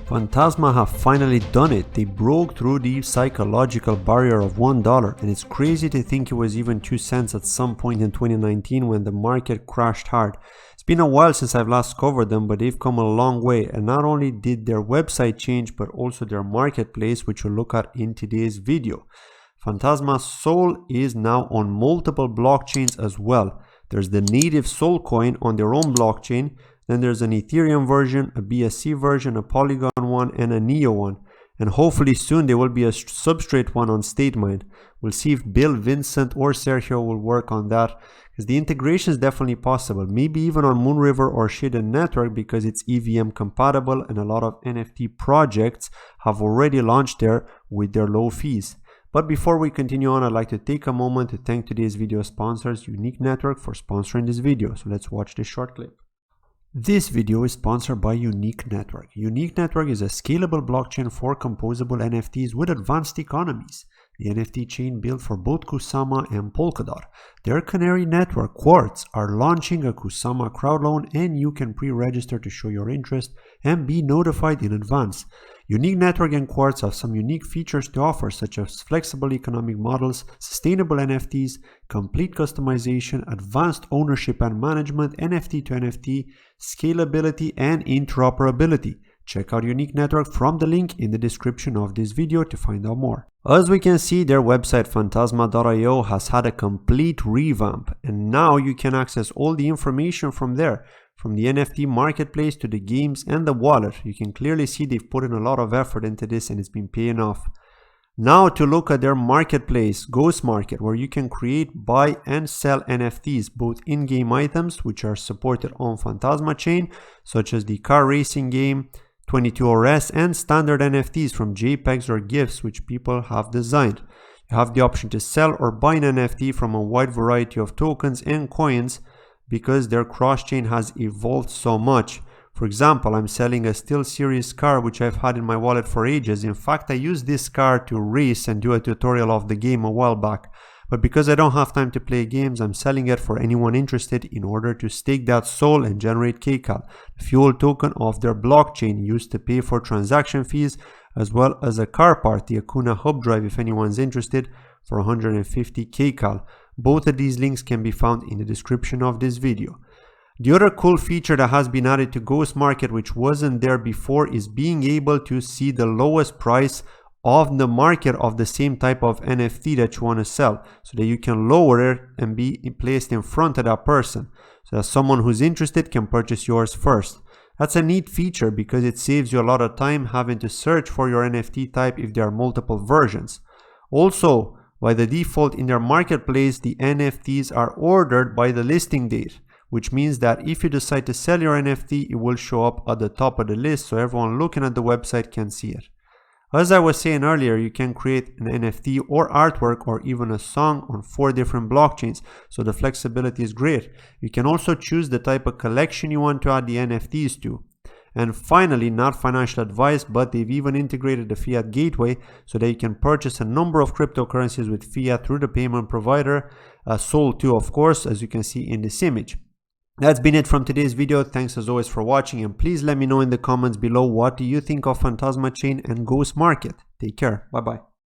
Phantasma have finally done it. They broke through the psychological barrier of $1, and it's crazy to think it was even 2 cents at some point in 2019 when the market crashed hard. It's been a while since I've last covered them, but they've come a long way, and not only did their website change, but also their marketplace, which we'll look at in today's video. Phantasma Sol is now on multiple blockchains as well. There's the native Sol coin on their own blockchain. Then there's an Ethereum version, a BSC version, a Polygon one, and a Neo one. And hopefully soon there will be a Substrate one on StateMind. We'll see if Bill, Vincent, or Sergio will work on that, because the integration is definitely possible. Maybe even on Moonriver or Shaded Network, because it's EVM compatible, and a lot of NFT projects have already launched there with their low fees. But before we continue on, I'd like to take a moment to thank today's video sponsors, Unique Network, for sponsoring this video. So let's watch this short clip. This video is sponsored by Unique Network. Unique Network is a scalable blockchain for composable NFTs with advanced economies. The NFT chain built for both Kusama and Polkadot. Their canary network, Quartz, are launching a Kusama crowd loan, and you can pre-register to show your interest and be notified in advance. Unique Network and Quartz have some unique features to offer, such as flexible economic models, sustainable NFTs, complete customization, advanced ownership and management, NFT to NFT, scalability, and interoperability. Check out Unique Network from the link in the description of this video to find out more. As we can see, their website phantasma.io has had a complete revamp, and now you can access all the information from there. From the NFT marketplace to the games and the wallet, you can clearly see they've put in a lot of effort into this and it's been paying off. Now to look at their marketplace, Ghostmarket, where you can create, buy, and sell NFTs, both in-game items, which are supported on Phantasma chain, such as the car racing game, 22RS, and standard NFTs from JPEGs or GIFs, which people have designed. You have the option to sell or buy an NFT from a wide variety of tokens and coins, because their cross-chain has evolved so much. For example, I'm selling a SteelSeries car which I've had in my wallet for ages. In fact, I used this car to race and do a tutorial of the game a while back. But because I don't have time to play games, I'm selling it for anyone interested in order to stake that soul and generate KCAL, the fuel token of their blockchain used to pay for transaction fees, as well as a car part, the Akuna hub drive, if anyone's interested, for 150 KCAL. Both of these links can be found in the description of this video. The other cool feature that has been added to Ghostmarket, which wasn't there before, is being able to see the lowest price of the market of the same type of NFT that you want to sell, so that you can lower it and be placed in front of that person, so that someone who's interested can purchase yours first. That's a neat feature because it saves you a lot of time having to search for your NFT type if there are multiple versions. Also, by the default in their marketplace, the NFTs are ordered by the listing date, which means that if you decide to sell your NFT, it will show up at the top of the list so everyone looking at the website can see it. As I was saying earlier, you can create an NFT or artwork or even a song on 4 different blockchains, so the flexibility is great. You can also choose the type of collection you want to add the NFTs to. And finally, not financial advice, but they've even integrated the fiat gateway so that you can purchase a number of cryptocurrencies with fiat through the payment provider, Sol too, of course, as you can see in this image. That's been it from today's video. Thanks as always for watching, and please let me know in the comments below what do you think of Phantasma chain and Ghostmarket. Take care. Bye bye.